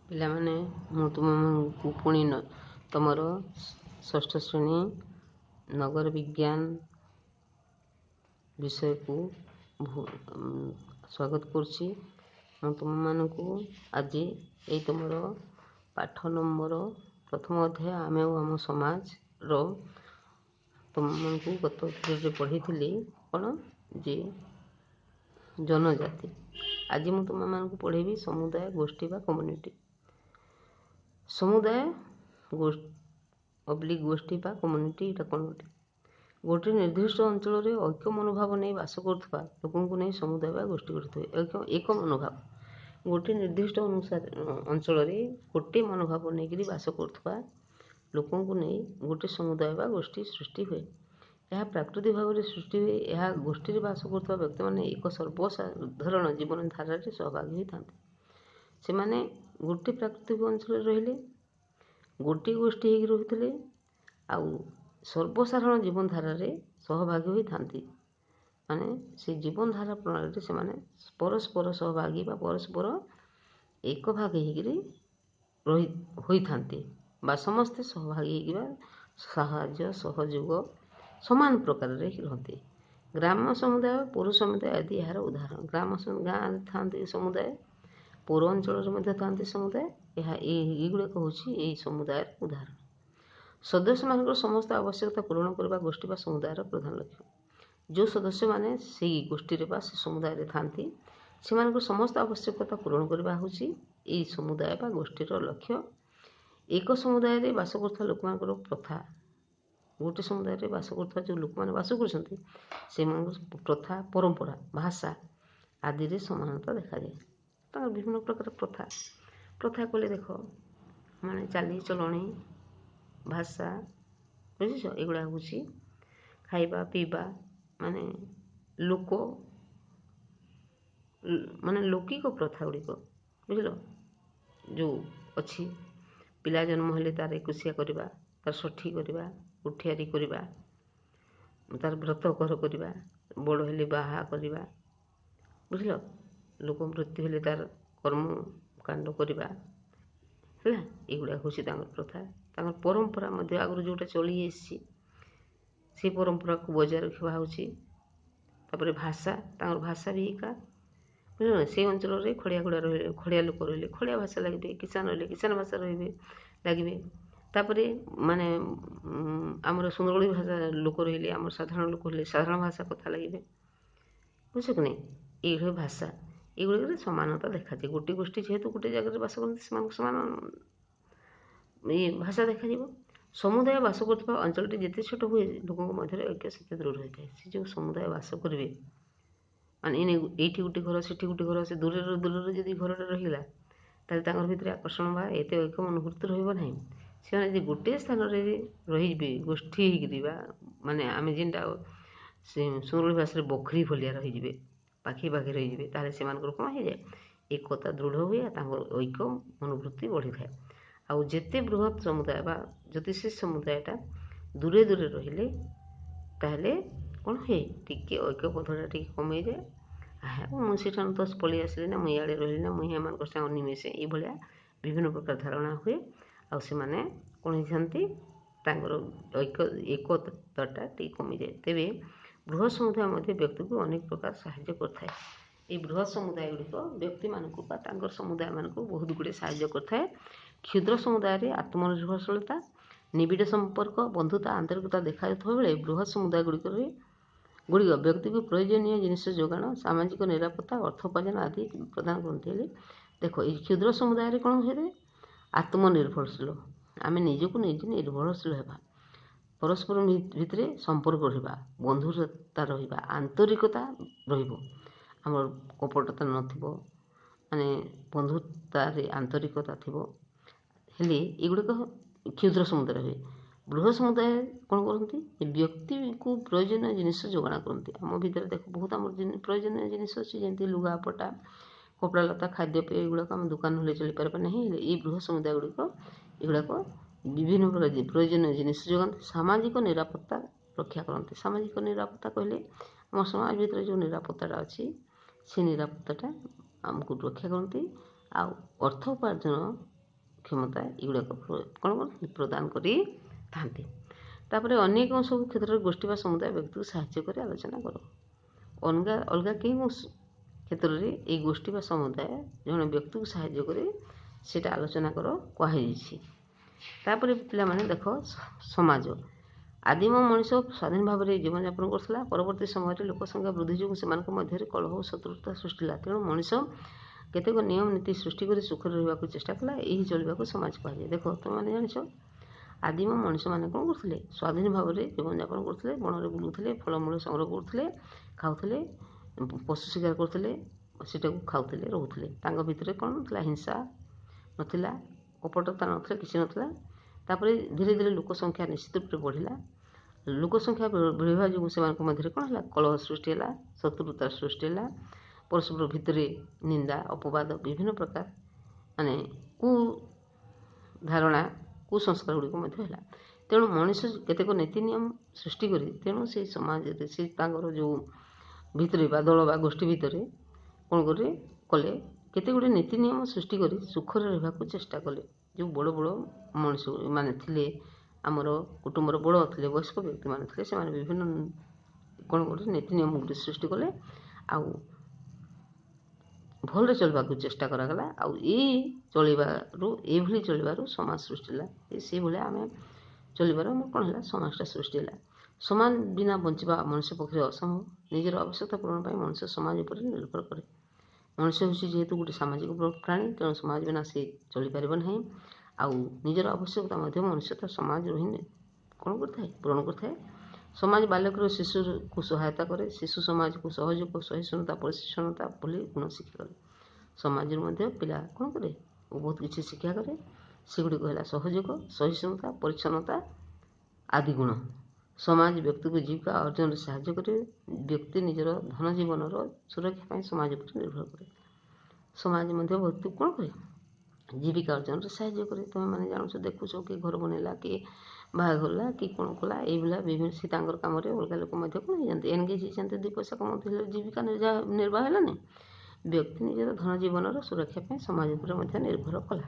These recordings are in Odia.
ପିଲାମାନେ, ମୁଁ ତୁମମାନଙ୍କୁ ପୁଣି ତମର ଷଷ୍ଠ ଶ୍ରେଣୀ ନଗର ବିଜ୍ଞାନ ବିଷୟକୁ ସ୍ୱାଗତ କରୁଛି। ମୁଁ ତୁମମାନଙ୍କୁ ଆଜି ଏଇ ତୁମର ପାଠ ନମ୍ବର ପ୍ରଥମ ଅଧ୍ୟାୟ ଆମେ ଓ ଆମ ସମାଜର ତୁମମାନଙ୍କୁ ଗତ ପିରିୟଡ଼ରେ ପଢ଼େଇଥିଲି କ'ଣ ଯେ ଜନଜାତି। ଆଜି ମୁଁ ତୁମମାନଙ୍କୁ ପଢ଼େଇବି ସମୁଦାୟ ଗୋଷ୍ଠୀ ବା କମ୍ୟୁନିଟି। ସମୁଦାୟ ଗୋଷ୍ଠୀ ବା କମ୍ୟୁନିଟି ଏଇଟା କ'ଣ ଅଟେ? ଗୋଟିଏ ନିର୍ଦ୍ଦିଷ୍ଟ ଅଞ୍ଚଳରେ ଐକ୍ୟ ମନୋଭାବ ନେଇ ବାସ କରୁଥିବା ଲୋକଙ୍କୁ ନେଇ ସମୁଦାୟ ବା ଗୋଷ୍ଠୀ ଗଠିତ ହୁଏ। ଏକ ମନୋଭାବ, ଗୋଟିଏ ନିର୍ଦ୍ଦିଷ୍ଟ ଅଞ୍ଚଳରେ ଗୋଟିଏ ମନୋଭାବ ନେଇକରି ବାସ କରୁଥିବା ଲୋକଙ୍କୁ ନେଇ ଗୋଟିଏ ସମୁଦାୟ ବା ଗୋଷ୍ଠୀ ସୃଷ୍ଟି ହୁଏ। ଏହା ପ୍ରାକୃତିକ ଭାବରେ ସୃଷ୍ଟି ହୁଏ। ଏହା ଗୋଷ୍ଠୀରେ ବାସ କରୁଥିବା ବ୍ୟକ୍ତିମାନେ ଏକ ସର୍ବସାଧାରଣ ଜୀବନଧାରାରେ ସହଭାଗୀ ହୋଇଥାନ୍ତି। ସେମାନେ ଗୋଟିଏ ପ୍ରାକୃତିକ ଅଞ୍ଚଳରେ ରହିଲେ, ଗୋଟିଏ ଗୋଷ୍ଠୀ ହେଇକି ରହୁଥିଲେ ଆଉ ସର୍ବସାଧାରଣ ଜୀବନଧାରାରେ ସହଭାଗୀ ହୋଇଥାନ୍ତି। ମାନେ ସେ ଜୀବନଧାରା ପ୍ରଣାଳୀରେ ସେମାନେ ପରସ୍ପର ସହଭାଗୀ ବା ପରସ୍ପର ଏକ ଭାଗ ହେଇକିରି ହୋଇଥାନ୍ତି ବା ସମସ୍ତେ ସହଭାଗୀ ହେଇକି ବା ସାହାଯ୍ୟ ସହଯୋଗ ସମାନ ପ୍ରକାରରେ ରହନ୍ତି। ଗ୍ରାମ ସମୁଦାୟ, ପୌର ସମୁଦାୟ ଆଦି ଏହାର ଉଦାହରଣ। ଗାଁରେ ଥାନ୍ତି ସମୁଦାୟ, ପୌର ଅଞ୍ଚଳରେ ମଧ୍ୟ ଥାନ୍ତି ସମୁଦାୟ। ଏଇଗୁଡ଼ାକ ହେଉଛି ଏହି ସମୁଦାୟର ଉଦାହରଣ। ସଦସ୍ୟମାନଙ୍କର ସମସ୍ତ ଆବଶ୍ୟକତା ପୂରଣ କରିବା ଗୋଷ୍ଠୀ ବା ସମୁଦାୟର ପ୍ରଧାନ ଲକ୍ଷ୍ୟ। ଯେଉଁ ସଦସ୍ୟମାନେ ସେଇ ଗୋଷ୍ଠୀରେ ବା ସେ ସମୁଦାୟରେ ଥାନ୍ତି ସେମାନଙ୍କର ସମସ୍ତ ଆବଶ୍ୟକତା ପୂରଣ କରିବା ହେଉଛି ଏହି ସମୁଦାୟ ବା ଗୋଷ୍ଠୀର ଲକ୍ଷ୍ୟ। ଏକ ସମୁଦାୟରେ ବାସ କରୁଥିବା ଲୋକମାନଙ୍କର ପ୍ରଥା, ଗୋଟିଏ ସମୁଦାୟରେ ବାସ କରୁଥିବା ଯେଉଁ ଲୋକମାନେ ବାସ କରୁଛନ୍ତି ସେମାନଙ୍କର ପ୍ରଥା, ପରମ୍ପରା, ଭାଷା ଆଦିରେ ସମାନତା ଦେଖାଯାଏ। ତାଙ୍କର ବିଭିନ୍ନ ପ୍ରକାର ପ୍ରଥା କଲେ ଦେଖ, ମାନେ ଚାଲିଚଳଣି, ଭାଷା, ବୁଝିଛ? ଏଗୁଡ଼ା ହେଉଛି ଖାଇବା ପିଇବା, ମାନେ ଲୌକିକ ପ୍ରଥା ଗୁଡ଼ିକ, ବୁଝିଲ? ଯେଉଁ ଅଛି, ପିଲା ଜନ୍ମ ହେଲେ ତାର ଏକୋଇଶିଆ କରିବା, ତାର ଷଠି କରିବା, ଉଠିଆରି କରିବା, ତାର ବ୍ରତ ଘର କରିବା, ବଡ଼ ହେଲେ ବାହା କରିବା, ବୁଝିଲ? ଲୋକ ମୃତ୍ୟୁ ହେଲେ ତାର କର୍ମକାଣ୍ଡ କରିବା, ହେଲା? ଏଗୁଡ଼ାକ ହେଉଛି ତାଙ୍କର ପ୍ରଥା। ତାଙ୍କର ପରମ୍ପରା ମଧ୍ୟ ଆଗରୁ ଯେଉଁଟା ଚଳି ଆସିଛି ସେଇ ପରମ୍ପରାକୁ ବଜାୟ ରଖିବା ହେଉଛି। ତାପରେ ଭାଷା, ତାଙ୍କର ଭାଷା ବି ଏକା, ବୁଝିଲ? ସେଇ ଅଞ୍ଚଳରେ ଖଡ଼ିଆ ଲୋକ ରହିଲେ ଖଡ଼ିଆ ଭାଷା ଲାଗିବେ, କିଷାନ ରହିଲେ କିଷାନ ଭାଷା ଲାଗିବେ। ତାପରେ ମାନେ ଆମର ସୁନ୍ଦରଗଡ଼ି ଭାଷା ଲୋକ ରହିଲେ, ଆମର ସାଧାରଣ ଲୋକ ହେଲେ ସାଧାରଣ ଭାଷା କଥା ଲାଗିବେ, ବୁଝଛ କି ନାହିଁ? ଏଇଭଳି ଭାଷା, ଏଗୁଡ଼ିକରେ ସମାନତା ଦେଖାଯାଏ। ଗୋଟିଏ ଗୋଷ୍ଠୀ ଯେହେତୁ ଗୋଟେ ଜାଗାରେ ବାସ କରନ୍ତି ସେମାନଙ୍କୁ ସମାନ ଭାଷା ଦେଖାଯିବ। ସମୁଦାୟ ବାସ କରୁଥିବା ଅଞ୍ଚଳଟି ଯେତେ ଛୋଟ ହୁଏ ଲୋକଙ୍କ ମଧ୍ୟରେ ଐକ୍ୟ ସେତେ ଦୃଢ଼ ହୋଇଥାଏ। ସେ ଯେଉଁ ସମୁଦାୟ ବାସ କରିବେ, ମାନେ ଏଇଠି ଗୋଟେ ଘର ସେଠି ଗୋଟେ ଘର, ସେ ଦୂରରେ ଯଦି ଘରଟା ରହିଗଲା ତାହେଲେ ତାଙ୍କର ଭିତରେ ଆକର୍ଷଣ ବା ଏତେ ଐକ୍ୟ ଅନୁଭୂତି ରହିବ ନାହିଁ। ସେମାନେ ଯଦି ଗୋଟିଏ ସ୍ଥାନରେ ରହିଯିବେ ଗୋଷ୍ଠୀ ହେଇକିରି, ବା ମାନେ ଆମେ ଯେନ୍ଟା ସେ ସୁନ୍ଦରଗଡ଼ି ଭାଷାରେ ବଖରି ଭଳିଆ ରହିଯିବେ, ପାଖି ରହିଯିବେ, ତାହେଲେ ସେମାନଙ୍କର କ'ଣ ହେଇଯାଏ? ଏକତା ଦୃଢ଼ ହୁଏ, ତାଙ୍କର ଐକ୍ୟ ଅନୁଭୂତି ବଢ଼ିଥାଏ। ଆଉ ଯେତେ ବୃହତ୍ ସମୁଦାୟ ବା ଯଦି ସେ ସମୁଦାୟଟା ଦୂରେ ରହିଲେ ତାହେଲେ କ'ଣ ହୁଏ? ଟିକେ ଐକ୍ୟବଦ୍ଧଟା ଟିକେ କମେଇଯାଏ। ମୁଁ ସେଠାରୁ ତ ପଳେଇ ଆସିଲି ନା, ମୁଁ ଇଆଡ଼େ ରହିଲି ନା, ମୁଁ ଏମାନଙ୍କ ସାଙ୍ଗେ ନିମିଶେ, ଏଇଭଳିଆ ବିଭିନ୍ନ ପ୍ରକାର ଧାରଣା ହୁଏ। ଆଉ ସେମାନେ କ'ଣ ହେଇଥାନ୍ତି? ତାଙ୍କର ଏକତାଟା ଟିକେ କମିଯାଏ। ତେବେ ବୃହତ୍ ସମୁଦାୟ ମଧ୍ୟ ବ୍ୟକ୍ତିକୁ ଅନେକ ପ୍ରକାର ସାହାଯ୍ୟ କରିଥାଏ। ଏହି ବୃହତ୍ ସମୁଦାୟ ଗୁଡ଼ିକ ବ୍ୟକ୍ତିମାନଙ୍କୁ ବା ତାଙ୍କର ସମୁଦାୟମାନଙ୍କୁ ବହୁତ ଗୁଡ଼ିଏ ସାହାଯ୍ୟ କରିଥାଏ। କ୍ଷୁଦ୍ର ସମୁଦାୟରେ ଆତ୍ମନିର୍ଭରଶୀଳତା, ନିବିଡ଼ ସମ୍ପର୍କ, ବନ୍ଧୁତା, ଆନ୍ତରିକତା ଦେଖାଯାଉଥିବା ବେଳେ ବୃହତ୍ ସମୁଦାୟ ଗୁଡ଼ିକ ବ୍ୟକ୍ତିକୁ ପ୍ରୟୋଜନୀୟ ଜିନିଷ ଯୋଗାଣ, ସାମାଜିକ ନିରାପତ୍ତା, ଅର୍ଥ ଉପାର୍ଜନ ଆଦି ପ୍ରଦାନ କରନ୍ତି। ହେଲେ ଦେଖ, ଏଇ କ୍ଷୁଦ୍ର ସମୁଦାୟରେ କ'ଣ ହୁଏ? ଆତ୍ମନିର୍ଭରଶୀଳ, ଆମେ ନିଜକୁ ନିଜେ ନିର୍ଭରଶୀଳ ହେବା, ପରସ୍ପର ଭିତରେ ସମ୍ପର୍କ ରହିବା, ବନ୍ଧୁତା ରହିବା, ଆନ୍ତରିକତା ରହିବ, ଆମର କପଟତା ନଥିବ, ମାନେ ବନ୍ଧୁତାରେ ଆନ୍ତରିକତା ଥିବ। ହେଲେ ଏଗୁଡ଼ିକ କ୍ଷୁଦ୍ର ସମୁଦାୟ ହୁଏ। ବୃହତ୍ ସମୁଦାୟ କ'ଣ କରନ୍ତି? ବ୍ୟକ୍ତିକୁ ପ୍ରୟୋଜନୀୟ ଜିନିଷ ଯୋଗାଣ କରନ୍ତି। ଆମ ଭିତରେ ଦେଖ ବହୁତ ଆମର ପ୍ରୟୋଜନୀୟ ଜିନିଷ ଅଛି, ଯେମିତି ଲୁଗାପଟା, କପଡ଼ା ଲତା, ଖାଦ୍ୟପେୟ, ଏଗୁଡ଼ାକ ଆମେ ଦୋକାନ ହେଲେ ଚଳିପାରିବା ନାହିଁ। ହେଲେ ଏଇ ବୃହତ୍ ସମୁଦାୟ ଏଗୁଡ଼ାକ ବିଭିନ୍ନ ପ୍ରକାର ପ୍ରୟୋଜନୀୟ ଜିନିଷ ଯୋଗାନ୍ତି। ସାମାଜିକ ନିରାପତ୍ତା ରକ୍ଷା କରନ୍ତି। ସାମାଜିକ ନିରାପତ୍ତା କହିଲେ ଆମ ସମାଜ ଭିତରେ ଯେଉଁ ନିରାପତ୍ତାଟା ଅଛି ସେ ନିରାପତ୍ତାଟା ଆମକୁ ରକ୍ଷା କରନ୍ତି। ଆଉ ଅର୍ଥ ଉପାର୍ଜନ କ୍ଷମତା ଏଗୁଡ଼ାକ କ'ଣ ପ୍ରଦାନ କରିଥାନ୍ତି। ତାପରେ ଅନେକ ସବୁ କ୍ଷେତ୍ରରେ ଗୋଷ୍ଠୀ ବା ସମୁଦାୟ ବ୍ୟକ୍ତିକୁ ସାହାଯ୍ୟ କରି ଆଲୋଚନା କର। ଅଲଗା କେଉଁ କ୍ଷେତ୍ରରେ ଏଇ ଗୋଷ୍ଠୀ ବା ସମୁଦାୟ ଜଣେ ବ୍ୟକ୍ତିକୁ ସାହାଯ୍ୟ କରି ସେଇଟା ଆଲୋଚନା କର କୁହାଯାଇଛି। ତାପରେ ପିଲାମାନେ ଦେଖ ସମାଜ। ଆଦିମ ମଣିଷ ସ୍ୱାଧୀନ ଭାବରେ ଜୀବନଯାପନ କରୁଥିଲା। ପରବର୍ତ୍ତୀ ସମୟରେ ଲୋକ ସଂଖ୍ୟା ବୃଦ୍ଧି ଯୋଗୁଁ ସେମାନଙ୍କ ମଧ୍ୟରେ କଳହ ଓ ଶତ୍ରୁତା ସୃଷ୍ଟି ହେଲା। ତେଣୁ ମଣିଷ କେତେକ ନିୟମ ନୀତି ସୃଷ୍ଟି କରି ସୁଖରେ ରହିବାକୁ ଚେଷ୍ଟା କଲା। ଏହି ଚଳିବାକୁ ସମାଜ କୁହାଯାଏ। ଦେଖ ତୁମେମାନେ ଜାଣିଛ ଆଦିମ ମଣିଷମାନେ କ'ଣ କରୁଥିଲେ? ସ୍ୱାଧୀନ ଭାବରେ ଜୀବନଯାପନ କରୁଥିଲେ। ବଣରେ ବୁଲୁଥିଲେ, ଫଳମୂଳ ସଂଗ୍ରହ କରୁଥିଲେ, ଖାଉଥିଲେ, ପଶୁ ଶିକାର କରୁଥିଲେ, ସେଟାକୁ ଖାଉଥିଲେ, ରହୁଥିଲେ। ତାଙ୍କ ଭିତରେ କ'ଣ ନଥିଲା? ହିଂସା ନଥିଲା, କପଟତା ନଥିଲା, କିଛି ନଥିଲା। ତାପରେ ଧୀରେ ଧୀରେ ଲୋକ ସଂଖ୍ୟା ନିଶ୍ଚିତ ରୂପେ ବଢ଼ିଲା। ଲୋକ ସଂଖ୍ୟା ବଢ଼ିବା ଯୋଗୁଁ ସେମାନଙ୍କ ମଧ୍ୟରେ କ'ଣ ହେଲା? କଳହ ସୃଷ୍ଟି ହେଲା, ଶତ୍ରୁତା ସୃଷ୍ଟି ହେଲା, ପରସ୍ପର ଭିତରେ ନିନ୍ଦା ଅପବାଦ ବିଭିନ୍ନ ପ୍ରକାର ମାନେ କୁଧାରଣା କୁସଂସ୍କାର ଗୁଡ଼ିକ ମଧ୍ୟ ହେଲା। ତେଣୁ ମଣିଷ କେତେକ ନୀତି ନିୟମ ସୃଷ୍ଟି କରି ତେଣୁ ସେଇ ସମାଜରେ ସେ ତାଙ୍କର ଯେଉଁ ଭିତରେ ବା ଦଳ ବା ଗୋଷ୍ଠୀ ଭିତରେ କ'ଣ କଲେ କେତେ ଗୁଡ଼ିଏ ନୀତି ନିୟମ ସୃଷ୍ଟି କରି ସୁଖରେ ରହିବାକୁ ଚେଷ୍ଟା କଲେ। ଯେଉଁ ବଡ଼ ବଡ଼ ମଣିଷ ମାନେ ଥିଲେ, ଆମର କୁଟୁମ୍ବର ବଡ଼ ଥିଲେ, ବୟସ୍କ ବ୍ୟକ୍ତିମାନେ ଥିଲେ, ସେମାନେ ବିଭିନ୍ନ କ'ଣ ନୀତି ନିୟମ ଗୁଡ଼ିକ ସୃଷ୍ଟି କଲେ ଆଉ ଭଲରେ ଚଳିବାକୁ ଚେଷ୍ଟା କରାଗଲା। ଆଉ ଏଇଭଳି ଚଳିବାରୁ ସମାଜ ସୃଷ୍ଟି ହେଲା। ସେଇଭଳିଆ ଆମେ ଚଳିବାର ଆମର କ'ଣ ହେଲା? ସମାଜଟା ସୃଷ୍ଟି ହେଲା। ସମାଜ ବିନା ବଞ୍ଚିବା ମଣିଷ ପକ୍ଷରେ ଅସମ୍ଭବ। ନିଜର ଆବଶ୍ୟକତା ପୂରଣ ପାଇଁ ମଣିଷ ସମାଜ ଉପରେ ନିର୍ଭର କରେ। ମଣିଷ ହେଉଛି ଯେହେତୁ ଗୋଟେ ସାମାଜିକ ପ୍ରାଣୀ, ତେଣୁ ସମାଜ ବିନା ସେ ଚଳିପାରିବ ନାହିଁ। ଆଉ ନିଜର ଆବଶ୍ୟକତା ମଧ୍ୟ ମଣିଷ ତା ସମାଜରୁ ହିଁ କ'ଣ କରିଥାଏ? ପୂରଣ କରିଥାଏ। ସମାଜ ବାଲକର ଶିଶୁକୁ ସହାୟତା କରେ। ଶିଶୁ ସମାଜକୁ ସହଯୋଗ, ସହିଷ୍ଣୁତା, ପରିଚ୍ଛନ୍ନତା ଭଳି ଗୁଣ ଶିକ୍ଷା କରେ। ସମାଜରୁ ମଧ୍ୟ ପିଲା କ'ଣ କରେ? ବହୁତ କିଛି ଶିକ୍ଷା କରେ। ସେଗୁଡ଼ିକ ହେଲା ସହଯୋଗ, ସହିଷ୍ଣୁତା, ପରିଚ୍ଛନ୍ନତା ଆଦି ଗୁଣ। ସମାଜ ବ୍ୟକ୍ତିକୁ ଜୀବିକା ଅର୍ଜନରେ ସାହାଯ୍ୟ କରେ। ବ୍ୟକ୍ତି ନିଜର ଧନ ଜୀବନର ସୁରକ୍ଷା ପାଇଁ ସମାଜ ଉପରେ ନିର୍ଭର କରେ। ସମାଜ ମଧ୍ୟ ବ୍ୟକ୍ତିକୁ କ'ଣ କରେ? ଜୀବିକା ଅର୍ଜନରେ ସାହାଯ୍ୟ କରେ। ତୁମେମାନେ ଜାଣୁଛ, ଦେଖୁଛ, କିଏ ଘର ବନେଇଲା, କିଏ ବାହାଘର ହେଲା, କି କ'ଣ କଲା, ଏଇଭଳିଆ ବିଭିନ୍ନ ସେ ତାଙ୍କର କାମରେ ଅଲଗା ଲୋକ ମଧ୍ୟ କ'ଣ ହେଇଯାନ୍ତି? ଏନଗେଜ୍ ହେଇଯାନ୍ତି। 2 ପଇସା କମାଉଥିଲେ, ଜୀବିକା ନିର୍ବାହ ହେଲାନି। ବ୍ୟକ୍ତି ନିଜର ଧନ ଜୀବନର ସୁରକ୍ଷା ପାଇଁ ସମାଜ ଉପରେ ମଧ୍ୟ ନିର୍ଭର କଲା।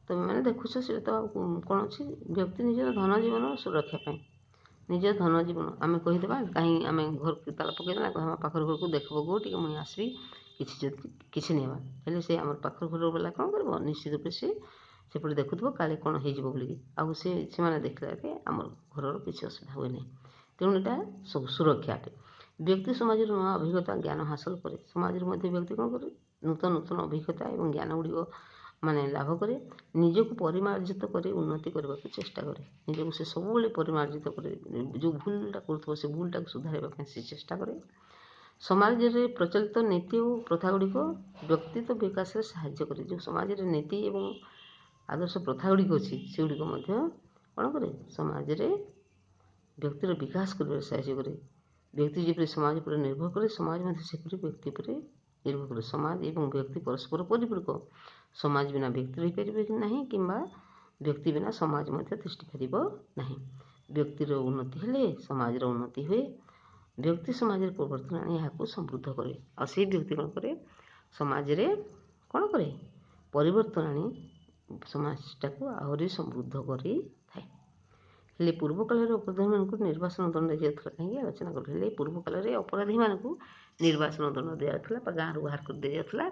ତୁମେମାନେ ଦେଖୁଛ, ସେଇଟା ତ ଆଉ କ'ଣ ଅଛି? ବ୍ୟକ୍ତି ନିଜର ଧନ ଜୀବନର ସୁରକ୍ଷା ପାଇଁ ନିଜ ଧନ ଜୀବନ ଆମେ କହିଦେବା, କାହିଁ ଆମେ ଘରକୁ ତାଲା ପକାଇଦେବା, ଆମ ପାଖର ଘରକୁ ଦେଖିବାକୁ ଟିକେ ମୁଇଁ ଆସିବି, କିଛି ନେବା, ହେଲେ ସେ ଆମର ପାଖର ଘର ବାଲା କ'ଣ କରିବ? ନିଶ୍ଚିତ ରୂପେ ସେ ସେପଟେ ଦେଖୁଥିବ କାଳେ କ'ଣ ହେଇଯିବ ବୋଲିକି। ଆଉ ସେମାନେ ଦେଖିଲାରେ ଆମର ଘରର କିଛି ଅସୁବିଧା ହୁଏ ନାହିଁ। ତେଣୁ ଏଇଟା ସବୁ ସୁରକ୍ଷା ଅଟେ। ବ୍ୟକ୍ତି ସମାଜରୁ ନୂଆ ଅଭିଜ୍ଞତା ଜ୍ଞାନ ହାସଲ କରେ। ସମାଜରେ ମଧ୍ୟ ବ୍ୟକ୍ତି କ'ଣ କରେ? ନୂତନ ଅଭିଜ୍ଞତା ଏବଂ ଜ୍ଞାନ ଗୁଡ଼ିକ ଲାଭ କରେ। ନିଜକୁ ପରିମାର୍ଜିତ କରି ଉନ୍ନତି କରିବାକୁ ଚେଷ୍ଟା କରେ। ନିଜକୁ ସେ ସବୁବେଳେ ପରିମାର୍ଜିତ କରେ। ଯେଉଁ ଭୁଲଟା କରୁଥିବ ସେ ଭୁଲଟାକୁ ସୁଧାରିବା ପାଇଁ ସେ ଚେଷ୍ଟା କରେ। ସମାଜରେ ପ୍ରଚଳିତ ନୀତି ଓ ପ୍ରଥା ଗୁଡ଼ିକ ବ୍ୟକ୍ତିତ୍ୱ ବିକାଶରେ ସାହାଯ୍ୟ କରେ। ଯେଉଁ ସମାଜରେ ନୀତି ଏବଂ ଆଦର୍ଶ ପ୍ରଥା ଗୁଡ଼ିକ ଅଛି ସେଗୁଡ଼ିକ ମଧ୍ୟ କ'ଣ କରେ? ସମାଜରେ ବ୍ୟକ୍ତିର ବିକାଶ କରିବାରେ ସାହାଯ୍ୟ କରେ। ବ୍ୟକ୍ତି ଯେପରି ସମାଜ ଉପରେ ନିର୍ଭର କରେ, ସମାଜ ମଧ୍ୟ ସେପରି ବ୍ୟକ୍ତି ଉପରେ ନିର୍ଭର କରେ। ସମାଜ ଏବଂ ବ୍ୟକ୍ତି ପରସ୍ପର ପରିପୂରକ। ସମାଜ ବିନା ବ୍ୟକ୍ତି ରହିପାରିବେ ନାହିଁ କିମ୍ବା ବ୍ୟକ୍ତି ବିନା ସମାଜ ମଧ୍ୟ ତିଷ୍ଠି ପାରିବ ନାହିଁ। ବ୍ୟକ୍ତିର ଉନ୍ନତି ହେଲେ ସମାଜର ଉନ୍ନତି ହୁଏ। ବ୍ୟକ୍ତି ସମାଜରେ ପରିବର୍ତ୍ତନ ଆଣି ଏହାକୁ ସମୃଦ୍ଧ କରେ। ଆଉ ସେଇ ବ୍ୟକ୍ତି କ'ଣ କରେ? ସମାଜରେ କ'ଣ କରେ? ପରିବର୍ତ୍ତନ ଆଣି ସମାଜଟାକୁ ଆହୁରି ସମୃଦ୍ଧ କରିଥାଏ। ହେଲେ ପୂର୍ବ କାଳରେ ଅପରାଧୀମାନଙ୍କୁ ନିର୍ବାସନ ଦଣ୍ଡ ଦିଆଯାଉଥିଲା। କାହିଁକି ଆଲୋଚନା କରୁ? ହେଲେ ପୂର୍ବ କାଳରେ ଅପରାଧୀମାନଙ୍କୁ ନିର୍ବାସନ ଦଣ୍ଡ ଦିଆଯାଉଥିଲା ବା ଗାଁରୁ ବାହାର କରି ଦିଆଯାଉଥିଲା।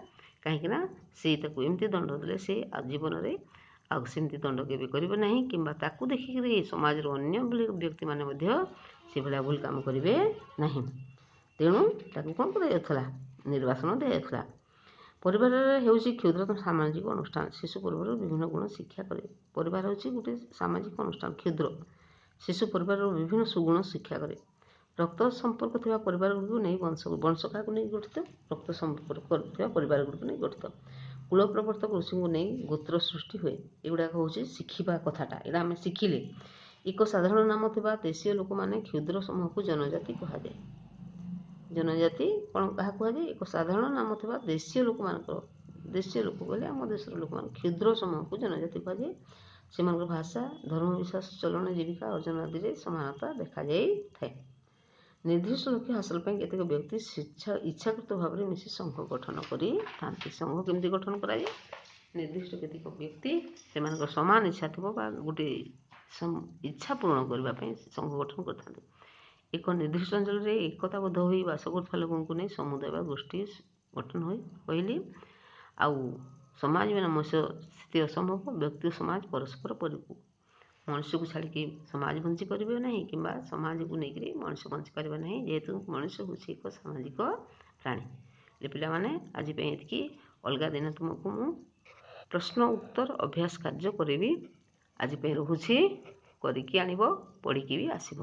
କାହିଁକିନା ସେ ତାକୁ ଏମିତି ଦଣ୍ଡ ଦେଲେ ସେ ଜୀବନରେ ଆଉ ସେମିତି ଦଣ୍ଡ କେବେ କରିବ ନାହିଁ, କିମ୍ବା ତାକୁ ଦେଖିକରି ସମାଜର ଅନ୍ୟ ବ୍ୟକ୍ତିମାନେ ମଧ୍ୟ ସେଭଳିଆ ଭୁଲ କାମ କରିବେ ନାହିଁ। ତେଣୁ ତାକୁ କ'ଣ କରାଯାଉଥିଲା? ନିର୍ବାସନ ଦିଆଯାଉଥିଲା। ପରିବାରରେ ହେଉଛି କ୍ଷୁଦ୍ରତମ ସାମାଜିକ ଅନୁଷ୍ଠାନ। ଶିଶୁ ପରିବାରରୁ ବିଭିନ୍ନ ଗୁଣ ଶିକ୍ଷା କରେ। ପରିବାର ହେଉଛି ଗୋଟେ ସାମାଜିକ ଅନୁଷ୍ଠାନ, କ୍ଷୁଦ୍ର। ଶିଶୁ ପରିବାରର ବିଭିନ୍ନ ସୁଗୁଣ ଶିକ୍ଷା କରେ। ରକ୍ତ ସମ୍ପର୍କ ଥିବା ପରିବାରଗୁଡ଼ିକୁ ନେଇ ବଂଶ କାହାକୁ ନେଇ ଗଠିତ? ରକ୍ତ ସମ୍ପର୍କ ଥିବା ପରିବାରଗୁଡ଼ିକୁ ନେଇ ଗଠିତ। କୁଳ ପ୍ରବର୍ତ୍ତକ ଋଷିଙ୍କୁ ନେଇ ଗୋତ୍ର ସୃଷ୍ଟି ହୁଏ। ଏଗୁଡ଼ାକ ହେଉଛି ଶିଖିବା କଥାଟା। ଏଇଟା ଆମେ ଶିଖିଲେ। ଏକ ସାଧାରଣ ନାମ ଥିବା ଦେଶୀୟ ଲୋକମାନେ କ୍ଷୁଦ୍ର ସମୂହକୁ ଜନଜାତି କୁହାଯାଏ। ଜନଜାତି କ'ଣ କାହା କୁହାଯାଏ? ଏକ ସାଧାରଣ ନାମ ଥିବା ଦେଶୀୟ ଲୋକ କହିଲେ ଆମ ଦେଶର ଲୋକମାନେ କ୍ଷୁଦ୍ର ସମୂହକୁ ଜନଜାତି କୁହାଯାଏ। ସେମାନଙ୍କର ଭାଷା, ଧର୍ମ, ବିଶ୍ୱାସ, ଚଳନ, ଜୀବିକା ଅର୍ଜନ ଆଦିରେ ସମାନତା ଦେଖାଯାଇଥାଏ। ନିର୍ଦ୍ଦିଷ୍ଟ ଲକ୍ଷ୍ୟ ହାସଲ ପାଇଁ କେତେକ ବ୍ୟକ୍ତି ଇଚ୍ଛାକୃତ ଭାବରେ ମିଶି ସଂଘ ଗଠନ କରିଥାନ୍ତି। ସଂଘ କେମିତି ଗଠନ କରାଯାଏ? ନିର୍ଦ୍ଦିଷ୍ଟ କେତେକ ବ୍ୟକ୍ତି ସେମାନଙ୍କର ସମାନ ଇଚ୍ଛା ଥିବ ବା ଗୋଟିଏ ଇଚ୍ଛା ପୂରଣ କରିବା ପାଇଁ ସଂଘ ଗଠନ କରିଥାନ୍ତି। ଏକ ନିର୍ଦ୍ଦିଷ୍ଟ ଅଞ୍ଚଳରେ ଏକତାବଦ୍ଧ ହୋଇ ବାସ କରୁଥିବା ଲୋକଙ୍କୁ ନେଇ ସମୁଦାୟ ବା ଗୋଷ୍ଠୀ ଗଠନ ହୋଇ କହିଲି। ଆଉ ସମାଜ ବିନା ମଣିଷ ସ୍ଥିତି ଅସମ୍ଭବ। ବ୍ୟକ୍ତି ଓ ସମାଜ ପରସ୍ପର ପରିପୂରକ। ମଣିଷକୁ ଛାଡ଼ିକି ସମାଜ ବଞ୍ଚି ପାରିବ ନାହିଁ କିମ୍ବା ସମାଜକୁ ନେଇକରି ମଣିଷ ବଞ୍ଚି ପାରିବ ନାହିଁ, ଯେହେତୁ ମଣିଷ ହେଉଛି ଏକ ସାମାଜିକ ପ୍ରାଣୀ। ପିଲାମାନେ ଆଜି ପାଇଁ ଏତିକି। ଅଲଗା ଦିନ ତୁମକୁ ମୁଁ ପ୍ରଶ୍ନ ଉତ୍ତର ଅଭ୍ୟାସ କାର୍ଯ୍ୟ କରିବି। ଆଜି ପାଇଁ ରହୁଛି, କରିକି ଆଣିବ, ପଢ଼ିକି ବି ଆସିବ।